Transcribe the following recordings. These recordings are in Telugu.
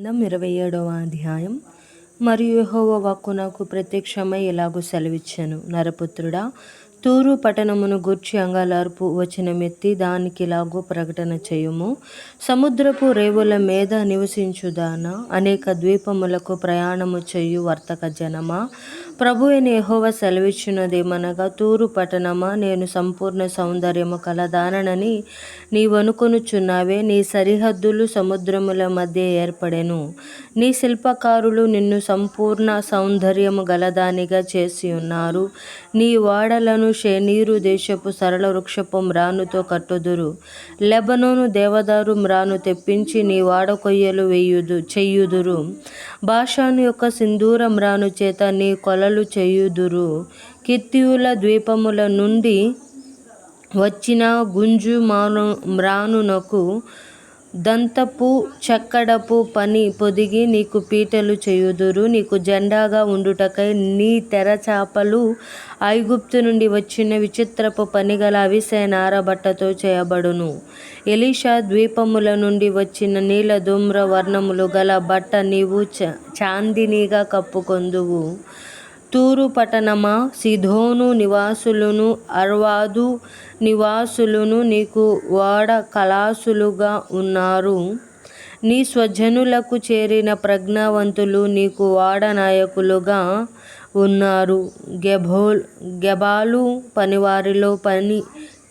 గ్రంథం 27వ అధ్యాయం. మరియు యెహోవా వాక్కు నాకు ప్రత్యక్షమై ఇలాగు సెలవిచ్చెను, నరపుత్రుడా, తూరు పట్టణమును గూర్చి అంగలార్పు వచనమెత్తి దానికిలాగు ప్రకటన చేయుము. సముద్రపు రేవుల మీద నివసించుదానా, అనేక ద్వీపములకు ప్రయాణము చేయు వర్తక జనమా, ప్రభువైన యెహోవా సెలవిచ్చినదేమనగా, తూరు పట్టణమా, నేను సంపూర్ణ సౌందర్యము కలదానని నీవనుకొనుచున్నావే. నీ సరిహద్దులు సముద్రముల మధ్య ఏర్పడెను. నీ శిల్పకారులు నిన్ను సంపూర్ణ సౌందర్యము గలదానిగా చేసి ఉన్నారు. నీ వాడలను షేనీరు దేశపు సరళ వృక్షపు మ్రానుతో కట్టుదురు. లెబనోను దేవదారు మ్రాను తెప్పించి నీ వాడకొయ్యలు చెయ్యుదురు. బాషాను యొక్క సింధూర మ్రాను చేత నీ కొలలు చేయుదురు. కిత్తీయుల ద్వీపముల నుండి వచ్చిన గుంజు మ్రానునకు దంతపు చెక్కడపు పని పొదిగి నీకు పీటలు చేయుదురు. నీకు జెండాగా ఉండుటకై నీ తెరచాపలు ఐగుప్తు నుండి వచ్చిన విచిత్రపు పనిగల అవిసె నారబట్టతో చేయబడును. ఎలీషా ద్వీపముల నుండి వచ్చిన నీల ధూమ్ర వర్ణములు గల బట్ట నీవు చాందినిగా కప్పుకొందువు. తూరు పట్టణమా, సీదోను నివాసులను అర్వాదు నివాసులను నీకు వాడ కలాసులుగా ఉన్నారు. నీ స్వజనులకు చేరిన ప్రజ్ఞావంతులు నీకు వాడ నాయకులుగా ఉన్నారు. గెబాలు పనివారిలో పని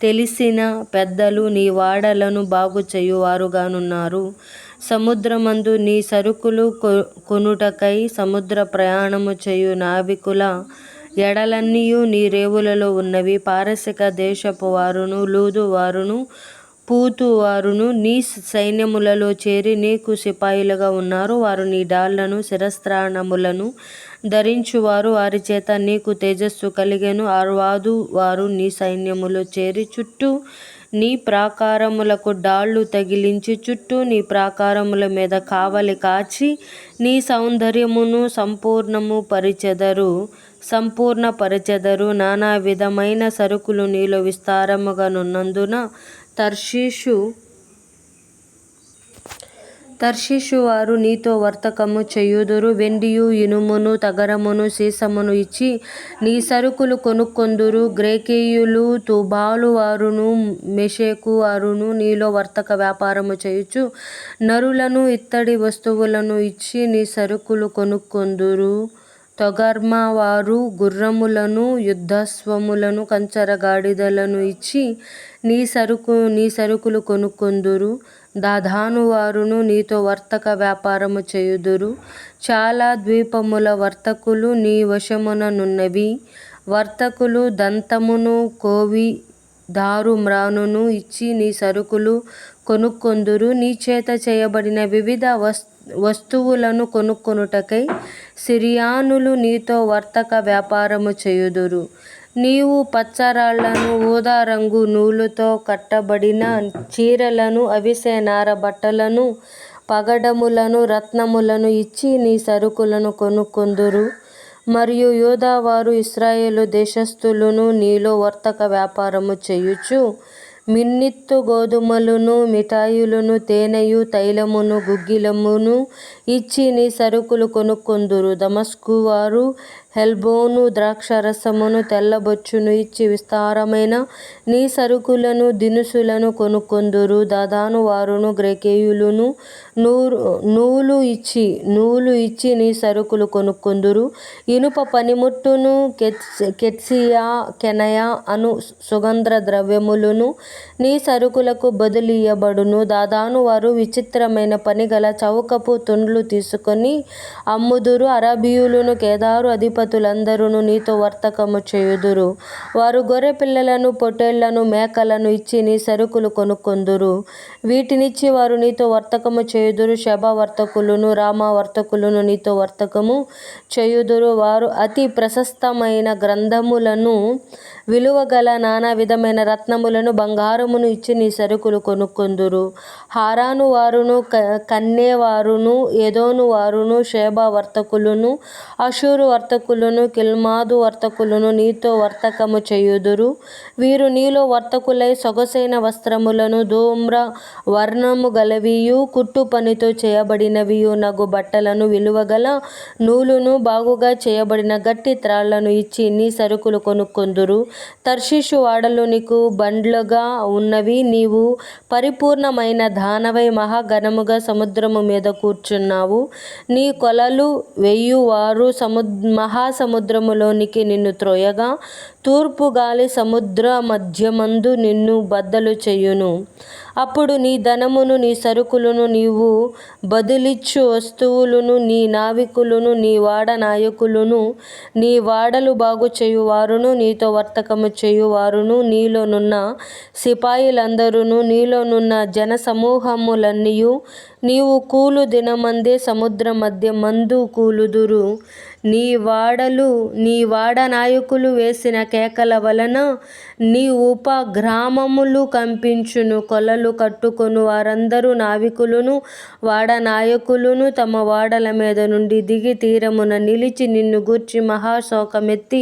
తెలిసిన పెద్దలు నీ వాడలను బాగు చేయువారుగానున్నారు. సముద్రమందు నీ సరుకులు కొనుటకై సముద్ర ప్రయాణము చేయు నావికుల ఎడలన్నీయు నీ రేవులలో ఉన్నవి. పారసిక దేశపు వారును లూదు వారును పూతు వారును నీ సైన్యములలో చేరి నీకు సిపాయిలుగా ఉన్నారు. వారు నీ డాళ్లను శిరస్త్రాణములను ధరించువారు, వారి చేత నీకు తేజస్సు కలిగెను. అర్వాదు వారు నీ సైన్యములో చేరి చుట్టూ నీ ప్రాకారములకు డాళ్లు తగిలించి చుట్టూ నీ ప్రాకారముల మీద కావలి కాచి నీ సౌందర్యమును సంపూర్ణపరచెదరు. నానా విధమైన సరుకులు నీలో విస్తారముగా నున్నందున తర్షీషు వారు నీతో వర్తకము చేయుదురు. వెండియు ఇనుమును తగరమును సీసమును ఇచ్చి నీ సరుకులు కొనుక్కొందురు. గ్రేకేయులు తుబాలు వారును మెషెకు వారును నీలో వర్తక వ్యాపారము చేయుచు నరులను ఇత్తడి వస్తువులను ఇచ్చి నీ సరుకులు కొనుక్కొందురు. తొగర్మా వారు గుర్రములను యుద్ధస్వములను కంచర గాడిదలను ఇచ్చి నీ సరుకులు కొనుక్కొందురు. దాదాను వారును నీతో వర్తక వ్యాపారము చేయుదురు. చాలా ద్వీపముల వర్తకులు నీ వశమున నున్నవి. వర్తకులు దంతమును కోవి దారు మ్రానును ఇచ్చి నీ సరుకులు కొనుక్కొందురు. నీ చేత చేయబడిన వివిధ వస్తువులను కొనుక్కొనుటకై సిరియానులు నీతో వర్తక వ్యాపారము చేయుదురు. నీవు పచ్చరాళ్లను, ఊదా రంగు నూలుతో కట్టబడిన చీరలను, అవిసె నార బట్టలను, పగడములను, రత్నములను ఇచ్చి నీ సరుకులను కొనుక్కొందురు. మరియు యూదావారు ఇశ్రాయేలు దేశస్థులను నీలో వర్తక వ్యాపారము చేయుచు మిన్నిత్తు గోధుమలను, మిఠాయిలను, తేనెయు, తైలమును, గుగ్గిలమును ఇచ్చి నీ సరుకులు కొనుక్కొందురు. దమస్కు వారు హెల్బోను ద్రాక్షరసమును, తెల్లబొచ్చును ఇచ్చి విస్తారమైన నీ సరుకులను, దినుసులను కొనుక్కొందురు. దాదాను వారును గ్రేకేయులును నూలు ఇచ్చి నీ సరుకులు కొనుక్కొందురు. ఇనుప పనిముట్టును, కెత్సియా, కెనయా అను సుగంధ ద్రవ్యములను నీ సరుకులకు బదులియ్యబడును. దాదాను వారు విచిత్రమైన పనిగల చౌకపు తుండ్లు తీసుకొని అమ్ముదురు. అరబీయులను, కేదారు అధిపతులందరూ నీతో వర్తకము చేయుదురు. వారు గొర్రె పిల్లలను, పొట్టేళ్లను, మేకలను ఇచ్చి నీ సరుకులు కొనుక్కొందురు. వీటినిచ్చి వారు నీతో వర్తకము చేయుదురు. షెబ వర్తకులను, రామా వర్తకులను నీతో వర్తకము చేయుదురు. వారు అతి ప్రశస్తమైన గ్రంథములను విలువగల నానా విధమైన రత్నములను బంగారమును ఇచ్చి నీ సరుకులు కొనుక్కొందురు. హారాను వారును కన్నేవారును ఏదోను వారును షేబా వర్తకులను అషూరు వర్తకులను కిల్మాదు వర్తకులను నీతో వర్తకము చేయుదురు. వీరు నీలో వర్తకులై సొగసైన వస్త్రములను ధూమ్ర వర్ణము గలవియు కుట్టు పనితో చేయబడినవియు నగు బట్టలను విలువగల నూలును బాగుగా చేయబడిన గట్టి త్రాళ్లను ఇచ్చి నీ సరుకులు కొనుక్కొందురు. తర్షీషు వాడలు నీకు బండ్లుగా ఉన్నవి. నీవు పరిపూర్ణమైన దానవై మహాఘనముగా సముద్రము మీద కూర్చున్నావు. నీ కొలలు వెయ్యువారు మహాసముద్రములోనికి నిన్ను త్రోయగా తూర్పు గాలి సముద్ర మధ్యమందు నిన్ను బద్దలు చేయును. అప్పుడు నీ ధనమును నీ సరుకులను నీవు బదులిచ్చు వస్తువులను నీ నావికులను నీ వాడ నాయకులను నీ వాడలు బాగు చేయువారును నీతో వర్తకము చేయువారును నీలోనున్న సిపాయిలందరూను నీలోనున్న జనసమూహములన్నీయు నీవు కూలు దినమందే సముద్ర మధ్య మందు కూలుదురు. నీ వాడ నాయకులు వేసిన కేకల వలన నీ ఉపగ్రామములు కంపించును. కొలలు కట్టుకొను వారందరూ నావికులను వాడ నాయకులను తమ వాడల మీద నుండి దిగి తీరమున నిలిచి నిన్ను గూర్చి మహాశోకమెత్తి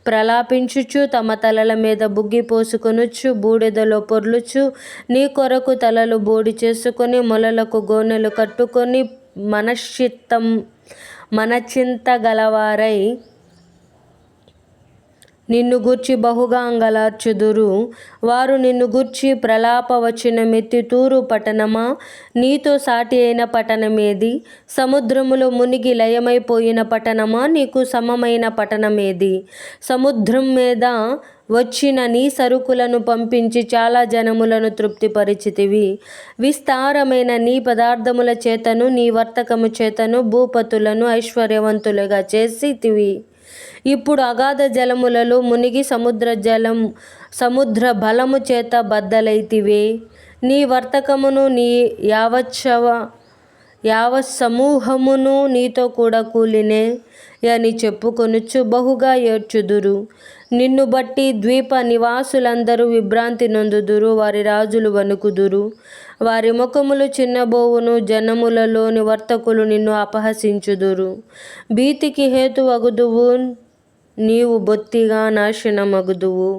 ప్రలాపించుచు తమ తలల మీద బుగ్గి పోసుకొనుచు బూడిదలో పొర్లుచు నీ కొరకు తలలు బోడి చేసుకొని మొలలకు గోనెలు కట్టుకొని మనశ్చింత గలవారై నిన్ను గూర్చి బహుగా అంగలార్చుదురు. వారు నిన్ను గూర్చి ప్రలాపవచనమెత్తి తూరు పట్టణమా, నీతో సాటి అయిన పట్టణమేది? సముద్రములో మునిగి లయమైపోయిన పట్టణమా, నీకు సమమైన పట్టణమేది? సముద్రం మీద వచ్చిన నీ సరుకులను పంపించి చాలా జనములను తృప్తిపరిచితివి. విస్తారమైన నీ పదార్థముల చేతను నీ వర్తకము చేతను భూపతులను ఐశ్వర్యవంతులుగా చేసితివి. ఇప్పుడు అగాధ జలములలో మునిగి సముద్ర బలము చేత బద్దలైతివే. నీ వర్తకమును నీ యావత్సమూహమును నీతో కూడా కూలినే అని చెప్పుకొనుచు బహుగా ఏడ్చుదురు. నిన్ను బట్టి ద్వీప నివాసులందరూ విభ్రాంతి నొందుదురు. వారి రాజులు వణుకుదురు. వారి ముఖములు చిన్నబోవును. జనములలోని వర్తకులు నిన్ను అపహసించుదురు. భీతికి హేతువగుదువు. నీవు బొత్తిగా నాశనమగుదువు.